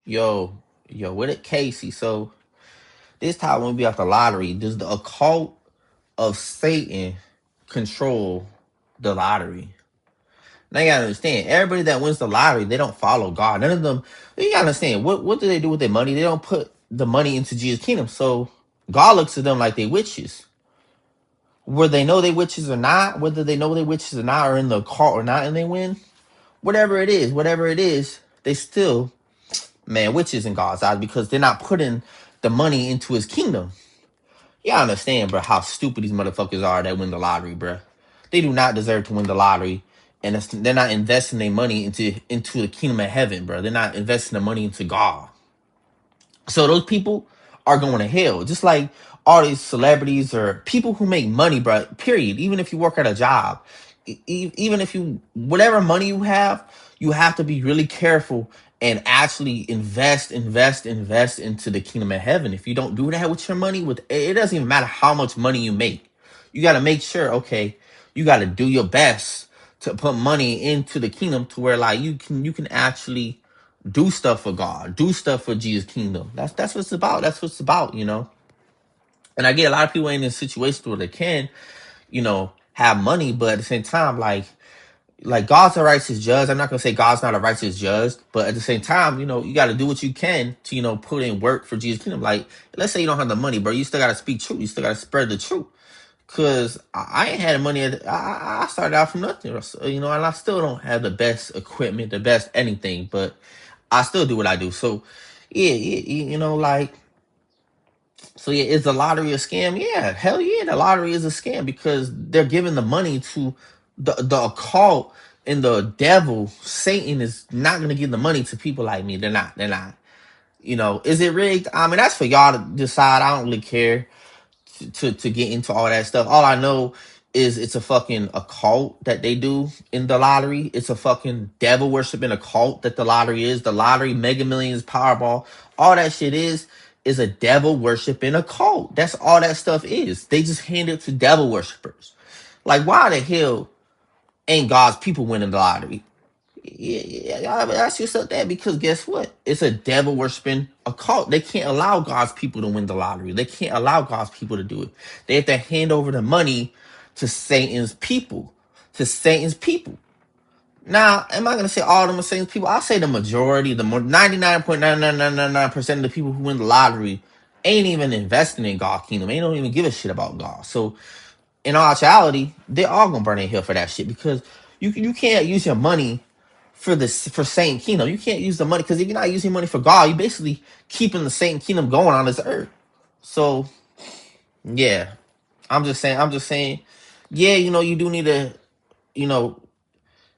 Yo, with it, Casey. So this time when we off the lottery, does the occult of Satan control the lottery? Now you gotta understand, everybody that wins the lottery, they don't follow God. None of them. You gotta understand, what do they do with their money? They don't put the money into Jesus' kingdom. So God looks at them like they witches. Whether they know they witches or not, whether they know they witches or not, or in the occult or not, and they win, whatever it is, they still witches in God's eyes because they're not putting the money into his kingdom. Y'all understand, bro, how stupid these motherfuckers are that win the lottery, bro. They do not deserve to win the lottery, and they're not investing their money into the kingdom of heaven, bro. They're not investing the money into God. So those people are going to hell, just like all these celebrities or people who make money, bro. Period. Even if you work at a job, even if you whatever money you have to be really careful and actually invest into the kingdom of heaven. If you don't do that with your money, with it doesn't even matter how much money you make. You got to make sure, okay, you got to do your best to put money into the kingdom to where like you can actually do stuff for God, do stuff for Jesus' kingdom. That's what it's about. That's what it's about, you know. And I get a lot of people in this situation where they can, have money, but at the same time, like God's a righteous judge. I'm not gonna say God's not a righteous judge, but at the same time, you got to do what you can to, put in work for Jesus' kingdom. Like, let's say you don't have the money, bro, you still got to speak truth. You still got to spread the truth. Cause I ain't had money. I started out from nothing, and I still don't have the best equipment, the best anything, but I still do what I do. So, yeah, yeah, is the lottery a scam? Yeah, hell yeah, the lottery is a scam because they're giving the money to the occult, and the devil. Satan is not going to give the money to people like me. They're not. They're not. Is it rigged? I mean, that's for y'all to decide. I don't really care to get into all that stuff. All I know is it's a fucking occult that they do in the lottery. It's a fucking devil worshiping occult that the lottery is. The lottery, Mega Millions, Powerball, all that shit is a devil worshiping occult. That's all that stuff is. They just hand it to devil worshippers. Like, why the hell ain't God's people winning the lottery? Yeah, ask yourself that, because guess what? It's a devil worshiping occult. They can't allow God's people to win the lottery. They can't allow God's people to do it. They have to hand over the money to Satan's people. To Satan's people. Now, am I going to say all of them are Satan's people? I'll say the majority, the 99.99999% of the people who win the lottery ain't even investing in God's kingdom. They don't even give a shit about God. So, in all actuality, they're all going to burn in hell for that shit, because you can't use your money for Satan kingdom. You can't use the money, because if you're not using money for God, you're basically keeping the Satan kingdom going on this earth. So yeah, I'm just saying, yeah, you do need to, you know,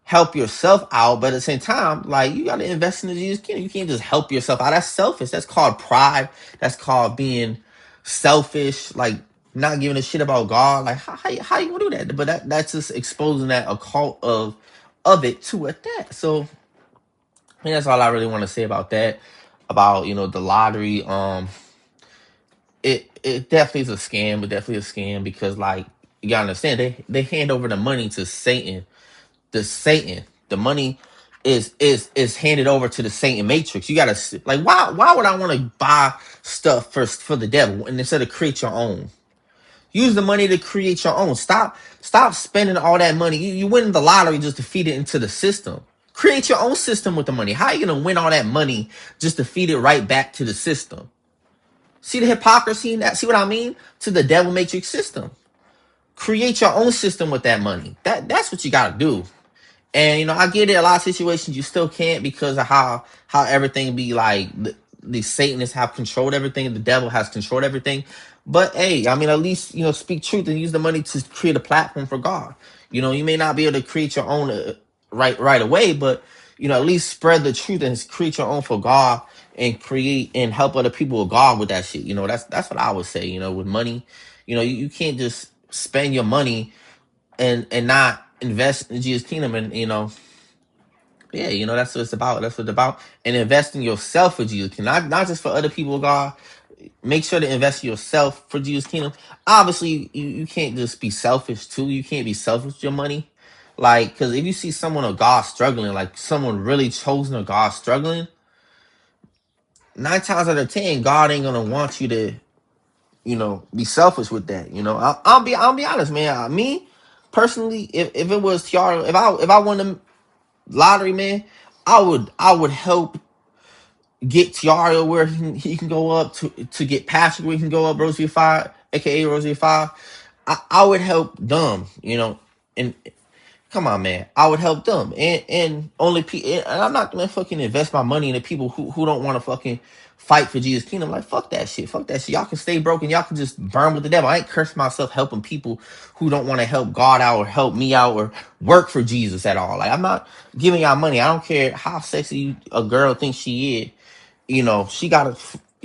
help yourself out, but at the same time, like, you got to invest in the Jesus kingdom. You can't just help yourself out. That's selfish. That's called pride. That's called being selfish. Like, not giving a shit about God. Like, how you gonna do that? But that's just exposing that occult of it to at that. So I think that's all I really want to say about that. About the lottery. It definitely is a scam. It definitely is a scam, because, like, you gotta understand, they hand over the money to Satan. The money is handed over to the Satan matrix. You gotta, like, why would I want to buy stuff for the devil, and instead of create your own? Use the money to create your own. Stop spending all that money. You win the lottery just to feed it into the system. Create your own system with the money. How are you gonna win all that money just to feed it right back to the system? See the hypocrisy in that? See what I mean? To the devil matrix system. Create your own system with that money. That's what you gotta do. And I get it. A lot of situations you still can't, because of how everything be like. The Satanists have controlled everything. The devil has controlled everything. But hey, I mean, at least speak truth and use the money to create a platform for God. You may not be able to create your own right away, but at least spread the truth and create your own for God, and create and help other people with God with that shit. That's what I would say. With money, you can't just spend your money and not invest in Jesus' kingdom. And yeah, that's what it's about. That's what it's about. And invest in yourself for Jesus' kingdom, not just for other people, God. Make sure to invest in yourself for Jesus' kingdom. Obviously, you can't just be selfish too. You can't be selfish with your money. Like, because if you see someone of God struggling, like someone really chosen of God struggling, 9 times out of 10, God ain't gonna want you to, be selfish with that. I'll be honest, man. Me personally, if it was Tiara, if I won the lottery, man, I would help get Tiara where he can go up to get Patrick where he can go up, Rosie 5, aka Rosie 5. I would help them, and come on, man. I would help them. And only and I'm not gonna fucking invest my money in the people who don't want to fucking fight for Jesus' kingdom. Like, fuck that shit. Fuck that shit. Y'all can stay broken. Y'all can just burn with the devil. I ain't curse myself helping people who don't want to help God out or help me out or work for Jesus at all. Like, I'm not giving y'all money. I don't care how sexy a girl thinks she is. She gotta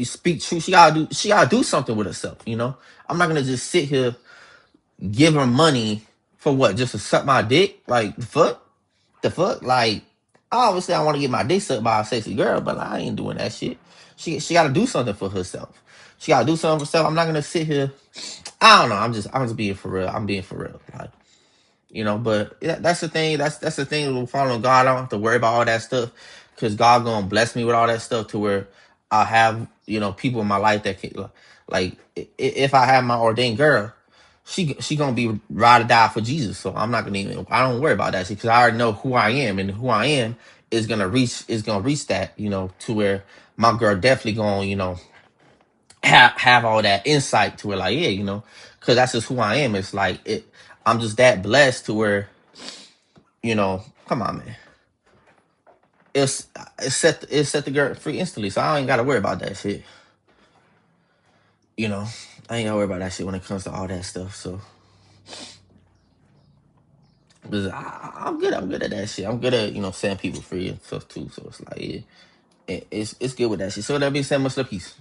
speak truth. She gotta do something with herself. I'm not gonna just sit here give her money for what? Just to suck my dick? Like, the fuck? Like, obviously I want to get my dick sucked by a sexy girl, but I ain't doing that shit. She got to do something for herself. She got to do something for herself. I'm not gonna sit here. I don't know. I'm just being for real. I'm being for real. Like, but that's the thing. That's the thing with following God. I don't have to worry about all that stuff because God gonna bless me with all that stuff to where I'll have people in my life that can, like, if I have my ordained girl, she gonna be ride or die for Jesus. So I'm not gonna even. I don't worry about that shit because I already know who I am, and who I am is gonna reach that to where my girl definitely gonna have all that insight to it. Like, yeah, because that's just who I am. It's like I'm just that blessed to where come on, man. It set the girl free instantly, so I ain't gotta worry about that shit. You know, I ain't gotta worry about that shit when it comes to all that stuff. So, 'cause I'm good. I'm good at that shit. I'm good at setting people free and stuff too. So it's like, yeah, it's good with that shit. So that being said, much love, peace.